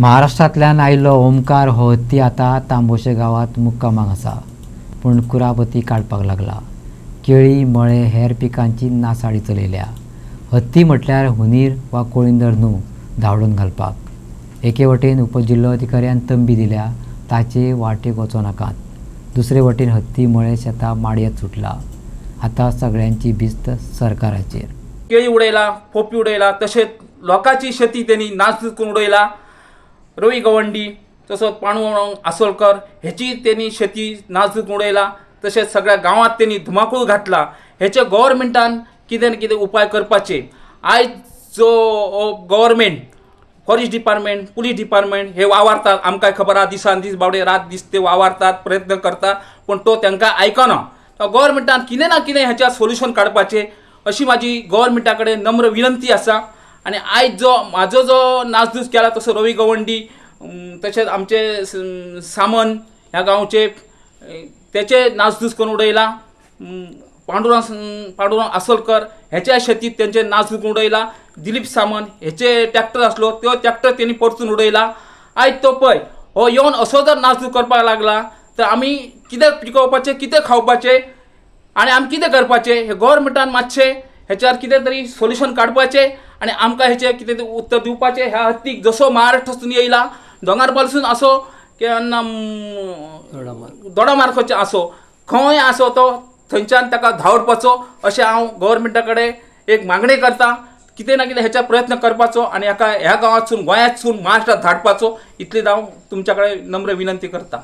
महाराष्ट्रांतल्यान आयिल्लो ओमकार हो हत्ती आतां तांबोशे गांवांत मुक्कामाक आसा, पूण कुरापती काडपाक लागला। केळी, मळे हेर पिकांची नासाडी चलयल्या। हत्ती म्हटल्यार हुंदीर वा कोळिंदर न्हू धांवडून घालपाक। एके वटेन उपजिल्लोधिकाऱ्यान तंबी दिल्या, ताचे वाटेक वचों नाकात। दुसरे वटेन हत्ती मळे शेतां माडयेत सुटला। आतां सगळ्यांची भिस्त सरकाराचेर। केळी उडयला, पोपी उडयला, तशेंच लोकांची शेती त्यांनी नासधूस करून उडयला। रवी गवंडी तसोच पांडुरंग आसोलकर हेची त्यांनी शेती नासधूस करून उडयला। तशेंच सगळ्या गांवांत त्यांनी धुमाकूळ घातला। हेचे गव्हर्नमेंटान कितें ना कितें उपाय करपाचे। आयज जो government, forest department, police department हे वावरतात, आमकां खबर आहा, दिसान दीस बावडे रात दीस ते वावरतात, प्रयत्न करतात, पण तो तांकां आयकना। गव्हर्नमेंटान कितें ना कितें हेच्या सोल्युशन काडपाचें अशी माझी गव्हर्नमेंटा कडेन नम्र विनंती आसा। आणि आयज जो म्हाजो जो नासधूस केला तसो रवी गवंडी, तशेंच आमचे सामन ह्या गांवचे तेचे नासधूस करून उडयला। पांडुरंग आसोलकर हेच्या शेतीत तेंचे नासधूस करून उडयला। दिलीप सामंत हेचे ट्रॅक्टर आसलो तो ट्रॅक्टर त्यांनी परतून उडयला। आयज तो पळय हो येवन असो जर नासधूस करपाक लागला तर आमी कितें पिकोवपाचें, कितें खावपाचें आनी आमी कितें करपाचें? हे गव्हर्नमेंटान मातशें हेच्यार कितें तरी सोल्युशन काडपाचें आनी आमकां हेचें कितें तरी उत्तर दिवपाचें। ह्या हत्तीक जसो महाराष्ट्रासून येयला, दोंगारपालसून आसो किंवा दोडामार्गचे आसो, खंय आसो तो थंयच्यान ताका धांवडपाचो अशें हांव गव्हर्नमेंटा कडेन एक मागणी करता। कितें ना कितें हेच्या प्रयत्न करपाचो आनी ह्या गांवांतसून, गोंयांतसून महाराष्ट्रांत धाडपाचो, इतली हांव तुमच्या कडेन नम्र विनंती करता।